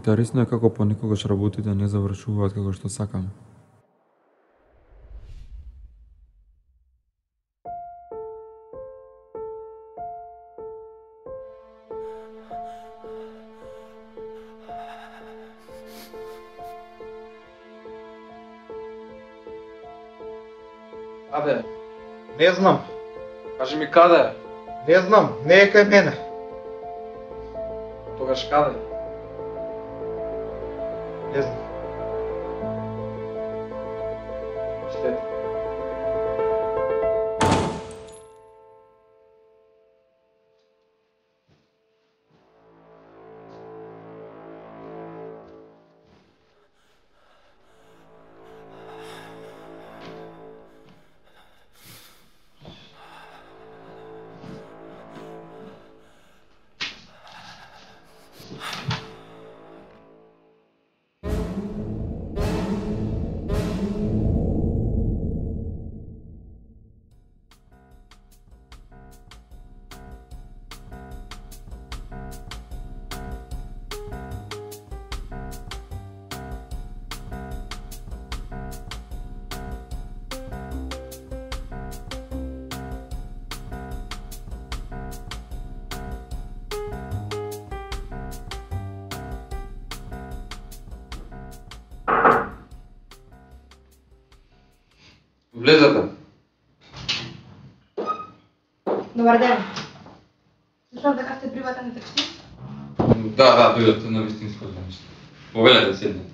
Интересно е како понекогаш работите не завршуваат како што сакаме. Каде? Не знам, Кажи ми каде? не знам, не е кај мене. Тогаш каде? Не знам. След. Влезете. Добар ден. Слушам дека сте приватен детектив? Да, дојдете на вистинско земјиште. Повелете, седнете.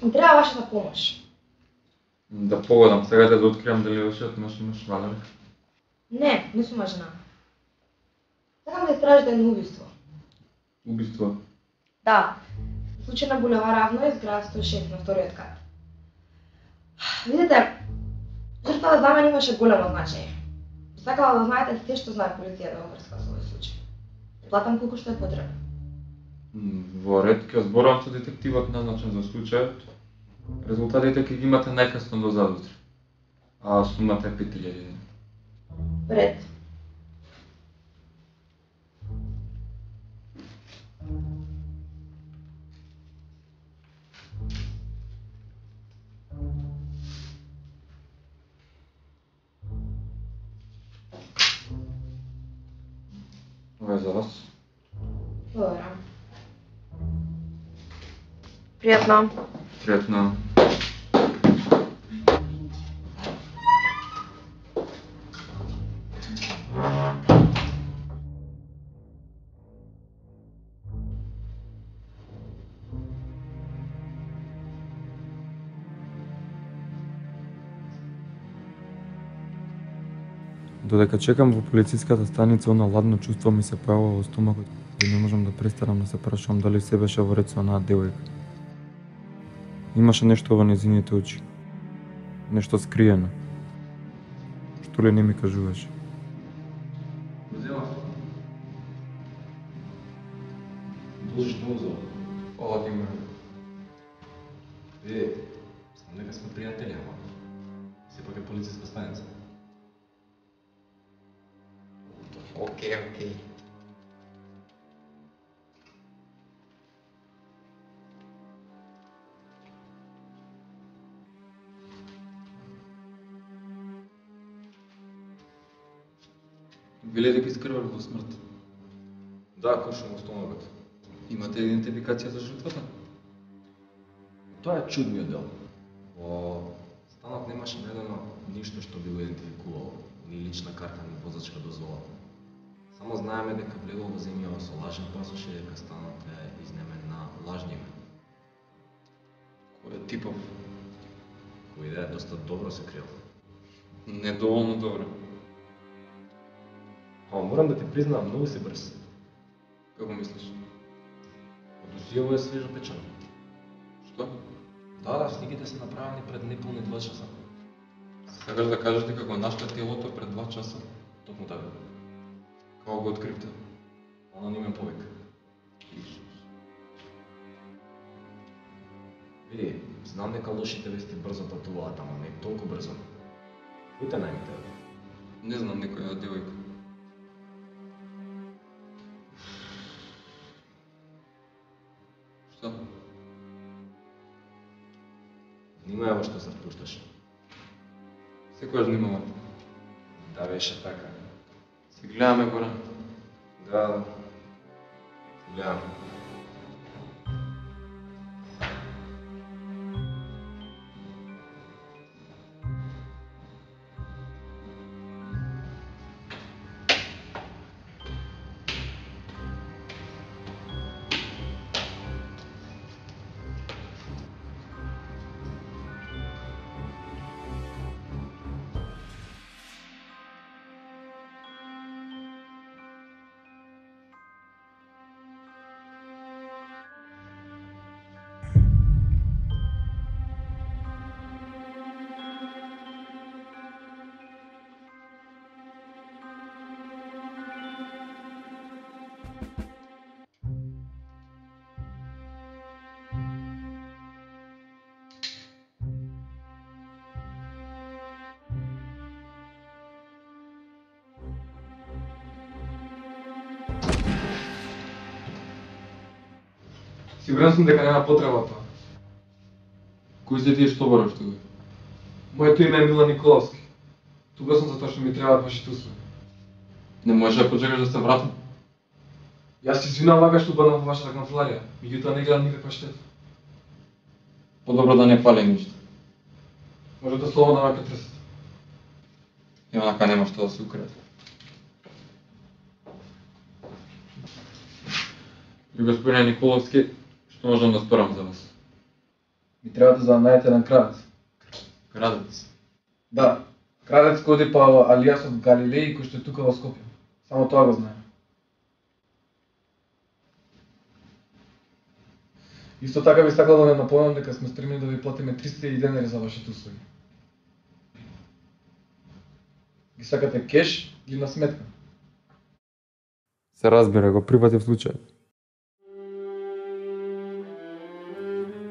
Ми треба вашата помош. Да погодам, сега да откриам дали вашиот маж имаш валер. Не сум жена. Сакам да истражите едно убиство. Убиство. Да. Случај на булевар Равно, изград 106 на вториот кат. Видите, жртвата за мене имаше големо значење. Сакала да знаете се што знае полицијата во врска со овој случај. Платам колку што е потребно. Во ред, ќе зборувам со детективот назначен за случајот. Резултатите ќе ги имате најкасно до задутре. А сумата е 5000. Ред. Ова е за вас. Благодарам. Пријатно. Пријатно. Додека чекам во полициската станица, она ладно чувство ми се појавува во стомакот и не можам да престанам да се прашувам дали се беше во ред со онаа девојка. Имаше нешто во незините очи. Нешто скриено. Што ли не ми кажуваше? Должиш много за Фала ти ме. знам дека сме пријатели, ама сепак е полициска станица. Окей. Биле дека искрвали до смрт. Да, кошум во стомакот. Имате идентификација за жртвата? Тоа е чудниот дел. Во станот немаше најдено ништо што би го идентификувало, ни лична карта, ни возачка дозвола. Само знаеме дека влегол во земјава со лажен пасош и дека станот е изнемен на лажни име. Кој е типов? Кој да е доста добро се крил. Недоволно добро. Ама морам да ти признам, многу си брз. Како мислиш? Од узијаво е свежо печено. Што? Да, сниките се направени пред неполни 2 часа. Сакаш да кажеш дека го нашла телото пред 2 часа? Токму така. Како го откривте? Анонимен повик. Види, знам дека лошите вести брзо патуваат, ама не толку брзо. Кој те најми тебе? Не знам, некоја девојка. Што? Внимај во што се впушташ. Секојаш внимавам. Да беше така. Се гледаме горе. Да. Гледам. Сигурен сум дека нема потреба тоа. Кои се тие што бораш тука? Моето име е Милан Николовски. Тука сум затоа што ми требаат вашите услуги. Не можеш да почекаш да се вратам? Јас се извинувам вака што бъдам во вашата канцеларија, меѓутоа не гледам никаква штета. Подобро да не пали ништо. Можете слободно да ме претресете. Инака нема што да се украде. И господине Николовски, што можам да сторам за вас? Ми треба да најдете еден крадец. Крадец. Да, крадец кој оди по алијасот Галилеј кој што е тука во Скопје. Само тоа го знаем. Исто така би сакал да не напомнам дека сме стремени да ви платиме 300.000 денари за вашите услуги. Ги сакате кеш или на сметка? Се разбира, го прифатив случајот.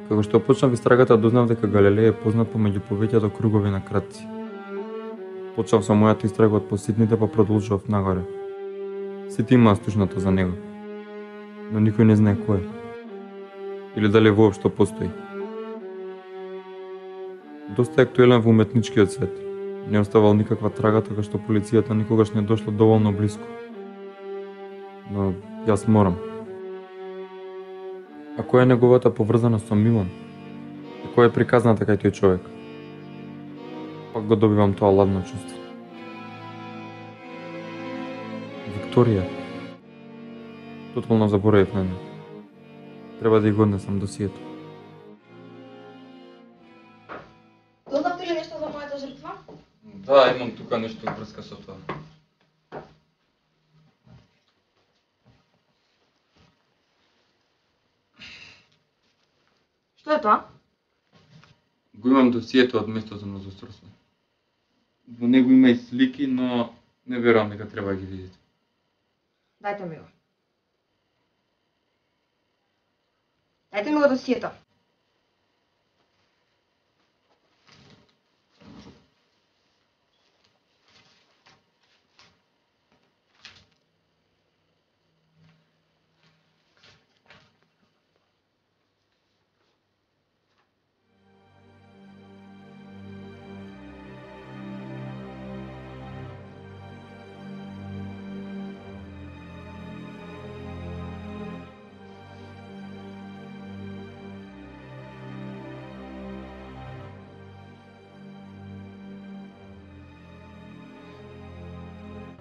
Како што почнав истрагата, дознав дека Галилеј е познат помеѓу повеќето кругови на кратци. Почнав со мојата истрага од поситните, па продолжував нагоре. Сите имаат слушнато за него, но никој не знае кој е. Или дали воопшто постои. Доста е актуелен во уметничкиот свет. Не оставал никаква трага, така што полицијата никогаш не дошла доволно близко. Но јас морам. А која е неговата поврзаност со Милан? И која е приказната кај тој човек? Пак го добивам тоа ладно чувство. Викторија. Тотално заборавив на неја. Треба да ја го однесам досието. Дознавте ли нешто за мојата жртва? Да, имам тука нешто врска со тоа. е тоа? Го имам досието од местото на застроство. Во него има и слики, но не верувам дека треба да ги видите. Дајте ми го. Дајте ми го досието.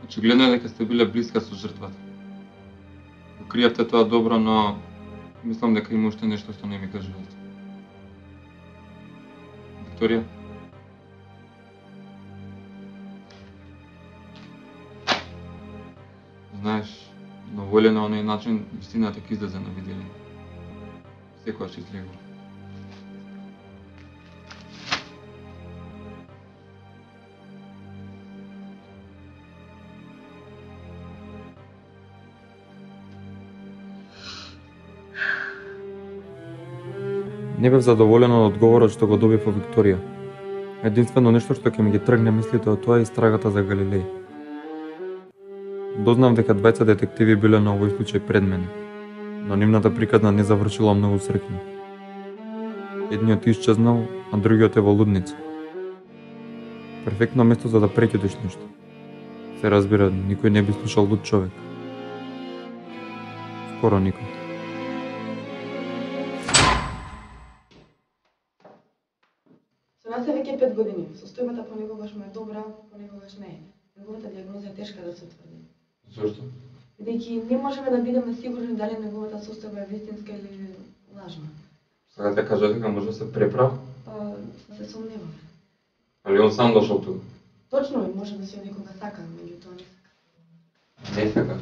Очигледно е дека сте биле блиска со жртвата. Го криевте тоа добро, но мислам дека има уште нешто што не ми кажувате. Викторија? Знаеш, на воле на оној начин вистината ќе излезе на видело. Секогаш излегува. Не бев задоволен од одговорот што го добив од Викторија. Единствено нешто што ќе ми ги тргне мислите од тоа е истрагата за Галилеј. Дознав дека двајца детективи биле на овој случај пред мене, но нивната приказна не завршила многу среќно. Едниот исчезнал, а другиот е во лудница. Перфектно место за да преќутиш нешто. Се разбира, никој не би слушал луд човек. Скоро никој. Со нас е веќе 5 години. Состојбата понекогаш му е добра, понекогаш не е. Неговата диагноза е тешка да се утврди. Зошто? Бидејќи не можеме да бидеме сигурни дали неговата состојба е вистинска или лажна. Сакате да кажете дека може да се преправ? Па се сомневаме. Али он сам дошол тука? Точно и може да се некога сака, меѓутоа не сака. Не сака.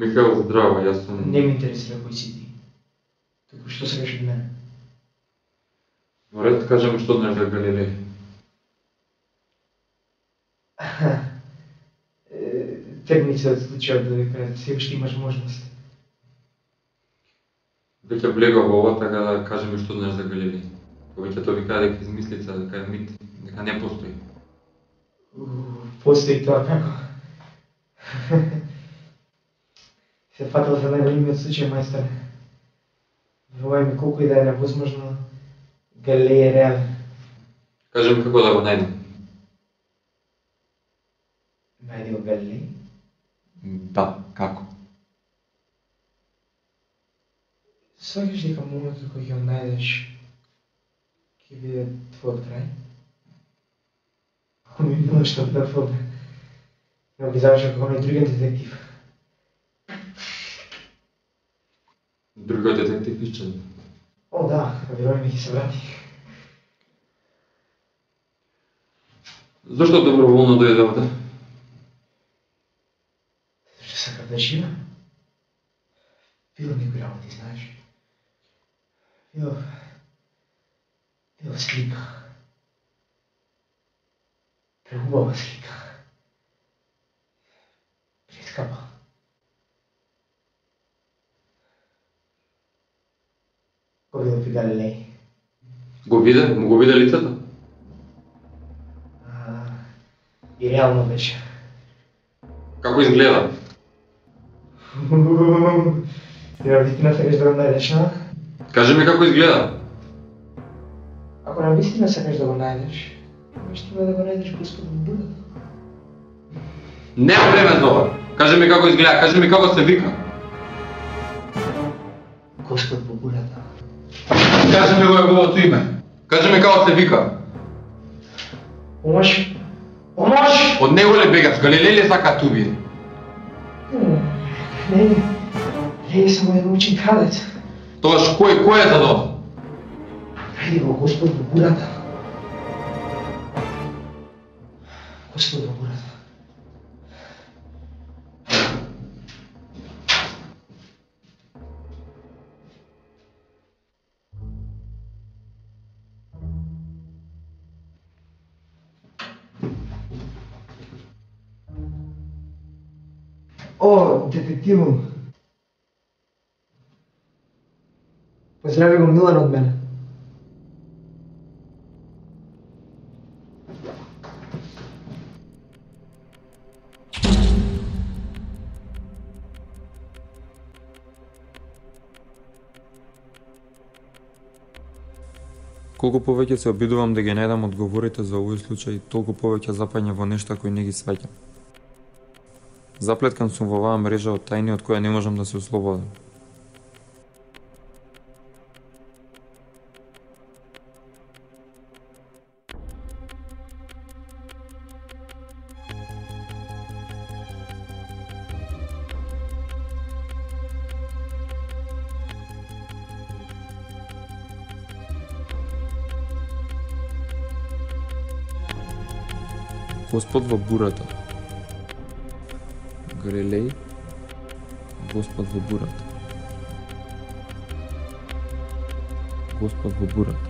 Михаил, здраво, јас сум... Не ме интересира кој си ти. Туку што сакаш од мене? Во ред, кажам што знаеш за Галилеј. Тргни се од случајот додека се уште имаш можност. Веќе влегов во ова, така да кажем што знаеш за Галилеј. Повеќето ви кажа дека измислица, дека е мит, дека не постои. Постои тоа како? Се фатил за најголемиот случај, мајстор. Верувај ми, колку и да е невозможно, Галилеј е реален. Кажем како да го најдем. Најди го Галилеј? Да, како? Сваќаш дека моментот кој ќе го најдеш ќе биде твојот крај? Ако ми било што да фоде, но ги завршам како оној другиот детектив. Другиот детектив исчезна. О, да, верувај ми ќе се врати. Зошто доброволно дојде овде? Зашто сакам да живеам? Било некои работи, знаеш. Било слика. Преубава слика. Прескапа. Го видов и Галилеј. Го виде? Му го виде лицето? И реално беше. Како изгледа? Ја вистина сакаш да го најдеш, а? Кажи ми како изгледа. Ако навистина сакаш да го најдеш, имаш треба да го најдеш Господ во бурата. Нема време за ова. Кажи ми како изгледа, кажи ми како се вика. Господ во бурата. Кажи ми го неговото име. Кажи ми како се вика. Помош! Помош! Од него ли бегаш? Галилеј ли сака ту биде? Не е само еден учен крадец. Тогаш кој е за тоа? Најди го Господ во бурата. Господ во бурата. О, детективу. Поздрави го Милан од мене. Колку повеќе се обидувам да ги најдам одговорите за овој случај, толку повеќе запаѓам во нешта кои не ги сваќам. Заплеткан сум во оваа мрежа од тајни од која не можам да се ослободам. Господ во бурата. Галилеј, Господ во бурата. Господ во бурата.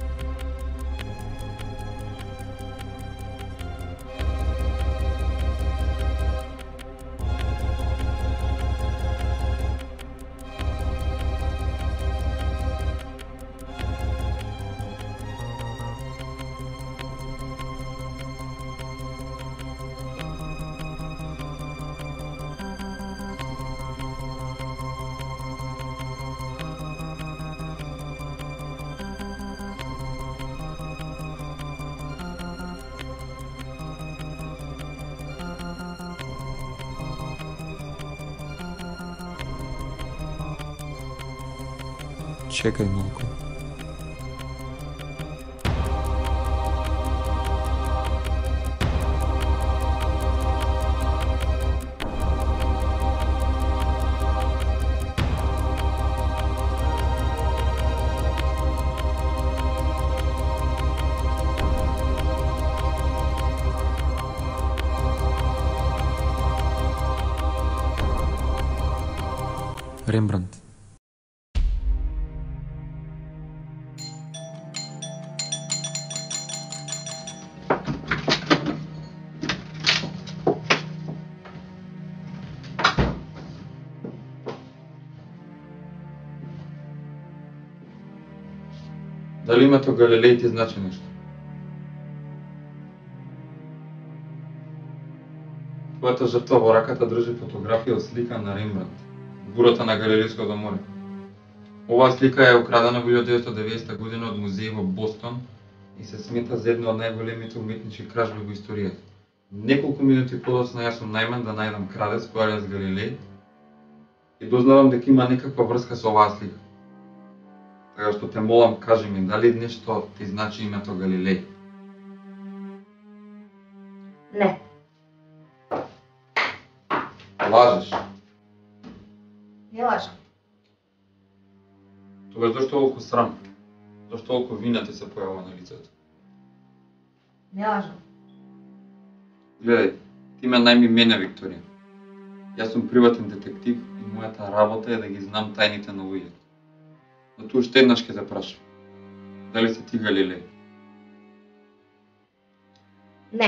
Чекај малку. Рембрандт. Дали името Галилеј ти значи нешто? Твојата жртва во раката држи фотографија од слика на Рембрандт, бурата на Галилејското море. Оваа слика е украдена во 1990 година од музеј во Бостон и се смета за една од најголемите уметнички кражби во историјата. Неколку минути подоцна јас сум најмен да најдам крадец по алијас Галилеј и дознавам дека има некаква врска со оваа слика. Така што те молам, кажи ми, дали нешто ти значи името Галилеј? Не. Лажеш. Не лажам. Тогаш зашто толку срам? Зашто толку вина ти се појавува на лицето? Не лажам. Гледај, ти ме најми мене, Викторија. Јас сум приватен детектив и мојата работа е да ги знам тајните на луѓето. Но ту уште еднаш ќе те прашам. Дали си ти Галилеј? Не.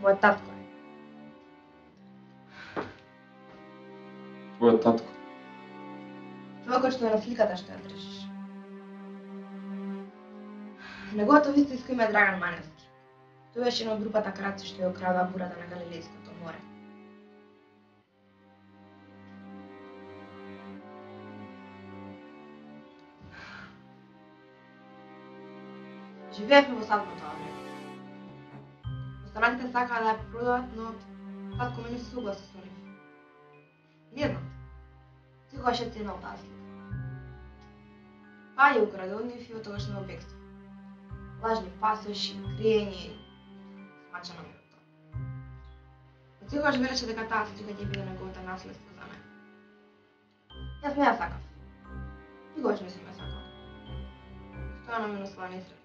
Мојот татко е. Твојот татко. Човекот што е на сликата што ја држиш. Неговото вистинско име е Драган Маневски. Тој беше еден од групата крадци што ја украда бурата на Галилејското море. Живеевме во сад во тоа време. Останатите сакаа да ја продадат, но татко ми не се согласи со нив. Не знам. Секогаш е ценел таа слика. Па ја украде од нив и од тогаш не бегство. Лажни пасоши, криење, смачено ми од тоа. Од секогаш велеше дека таа слика ќе биде неговото наследство за мене. Јас не ја сакав. Никогаш не сум ја сакав. Стојано ме носила несреќа.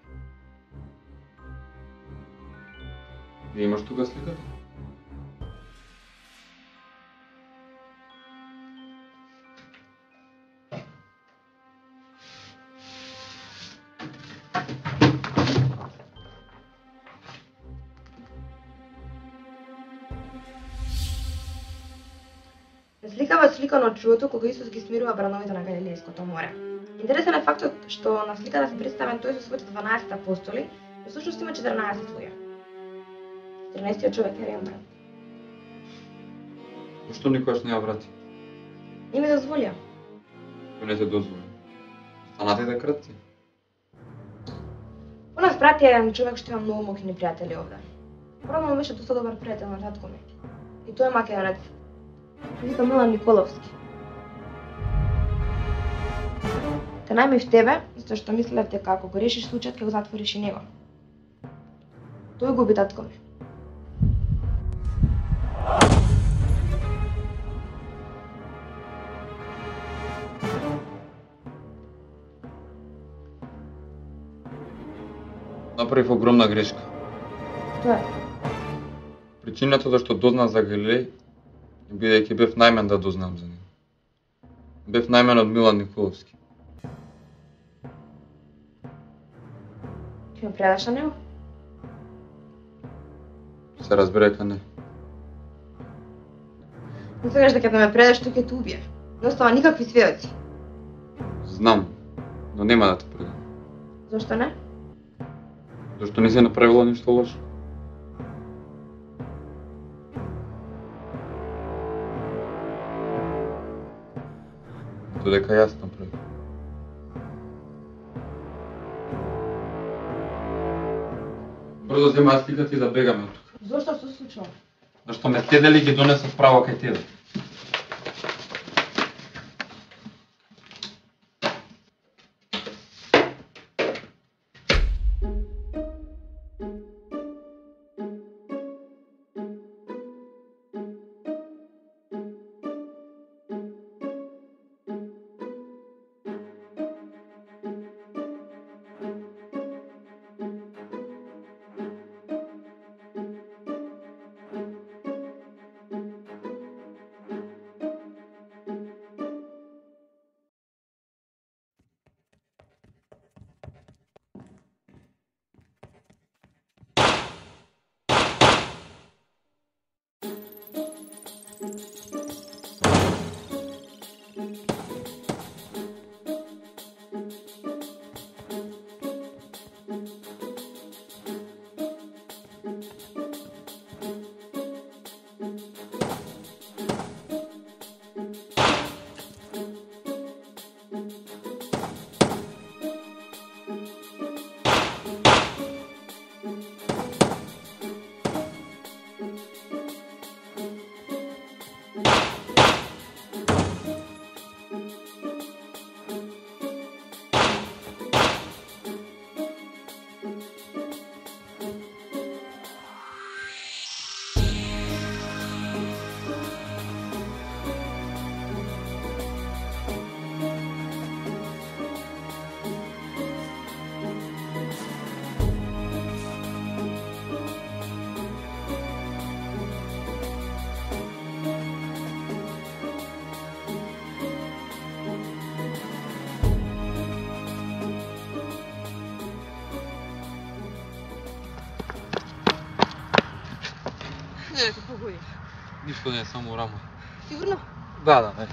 Ја имаш тука сликата? Се сликава сликано од чудото кога Исус ги смирува брановите на Галилејското море. Интересен е фактот што на сликата се представен тој со своите 12 апостоли, но всушност има 14 луѓе. 14 човек е Рембрандт. Зошто никогаш не ја врати? Не ми дозволија. Кој не те дозволи? Останатите крадци? У нас брат е човек што има многу моќни пријатели овде. Прво беше доста добар пријател на татко ми. И тој е македонец. Вика Милан Николовски. Те најмив тебе, затоа што мислев дека ако го решиш случајот ќе го затвориш и него. Тој губи татко ми. Направив огромна грешка. Што е? Причината зашто дознав за Галилеј, бидејќи бев најмен да дознам за него. Бев најмен од Милан Николовски. Ќе ме предаш на него? Се разбере дека не. Не сакаш дека ме предаш, тој ќе те убие. Не остава никакви сведоци. Знам, но нема да те предам. Зошто не? Зашто не си направила ништо лошо. Додека јас направив. Брзо зема сликата и да бегаме од тука. Зошто се случува? Зашто ме следели и ги донесат право кај тебе. Не, се погоди. Ништо не е, само рама. Сигурно? Да, не.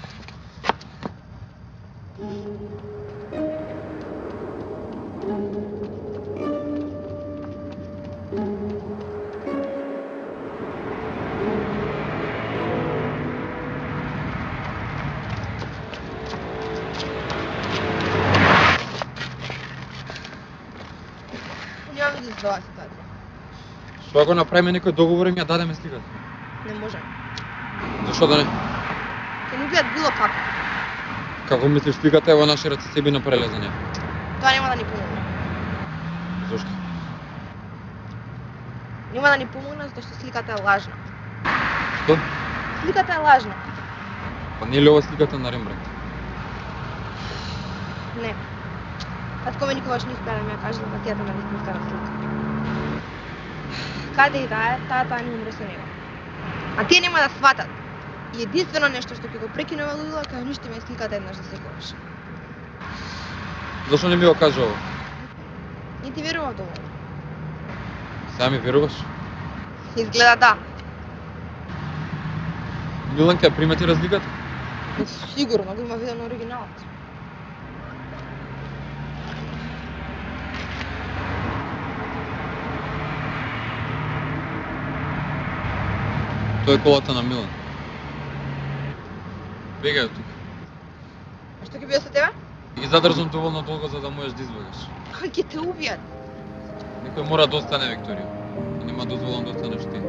за оваа ситуација? Што ако направиме некој договор и ми ја дадеме сликата? Не може. Зашо да не? Ќе ни убијат било како. Како мислиш сликата е во наши раце себе направиле за неа? Тоа нема да ни помогне. Зошто? Нема да ни помогне затоа што сликата е лажна. Што? Сликата е лажна. Па не е ли ова сликата на Рембрандт? Не. Татко ми никогаш не успеа да ми ја каже за тијата на вистинската слика. Каде и да е, таа не умре со него. А тие нема да сватат. И единствено нешто што ќе го прекине ова луѓе, ќе уништиме сликата еднаш за секогаш. Зашо не ми го кажа ова? Не ти верувам доволно. Сега ми веруваш? Изгледа да. Милан ќе ја примети разликата? Сигурно го има видено на оригиналот. Тоа е колата на Милан. Бегај од тука. А што ќе биде со тебе? И задржам доволно долго за да можеш да избегаш. Кој ќе те убијат? Некој мора да остане, Викторија. И нема дозволам да останеш ти.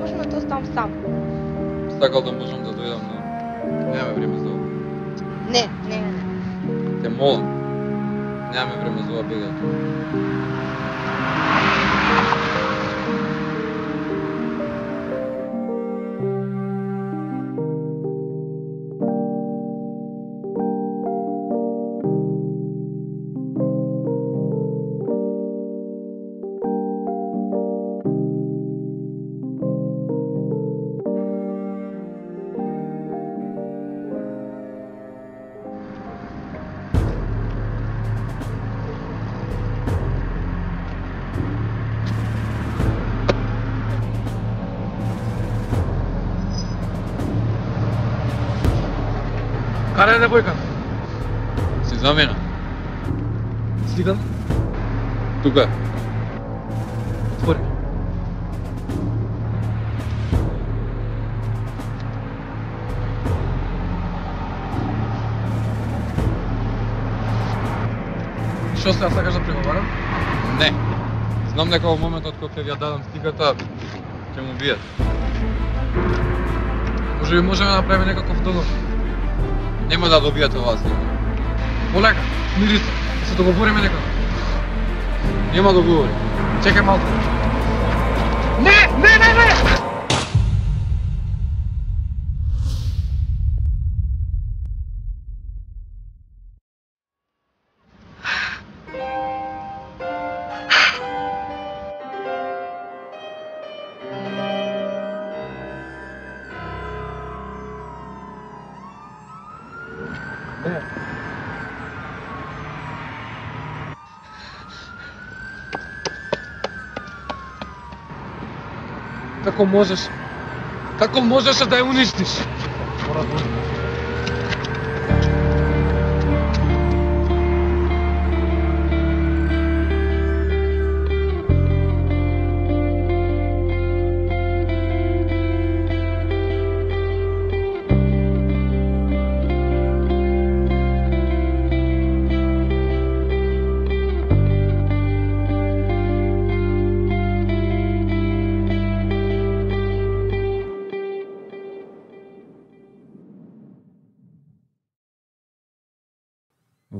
Можеме да оставам сам. Сакал да можам да дојдам, но немаме време за ова. Не. Те молам. Немаме време за ова, бегај од тука. Каде е девојката? Си замена. Сликата? Тука е. Отвори. Што сега сакаш да преговарам? Не. Знам дека во моментот кога ќе ја дадам сликата, ќе му бијат. Може би можеме да направиме некаков договор. Нема да добијате оваа слика. Полека, смири се, да се договориме некако. Нема договори. Чекај малку. Не! Како можеш? Како можеш да ја уништиш? Мора да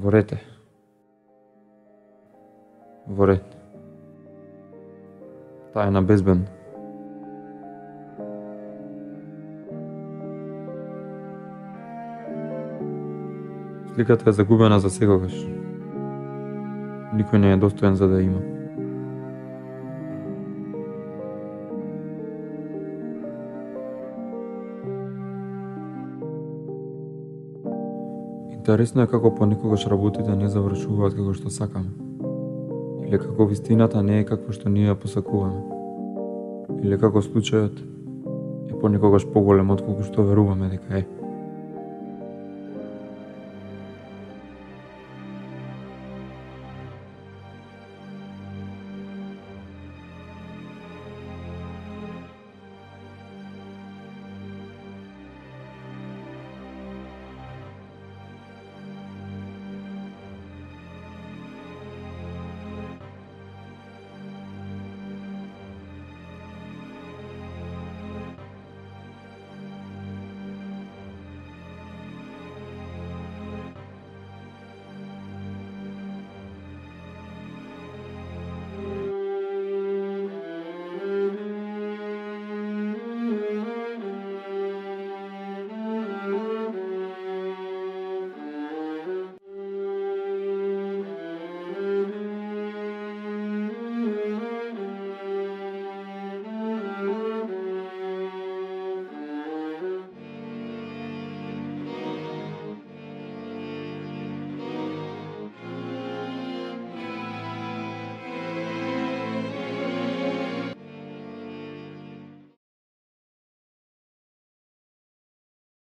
Во ред е. Во ред. Таа е на безбедно. Сликата е загубена за секогаш. Никој не е достоен за да ја има. Интересно е како понекогаш работите не завршуваат како што сакаме. Или како вистината не е какво што ние ја посакуваме. Или како случајот е понекогаш поголем отколку што веруваме дека е.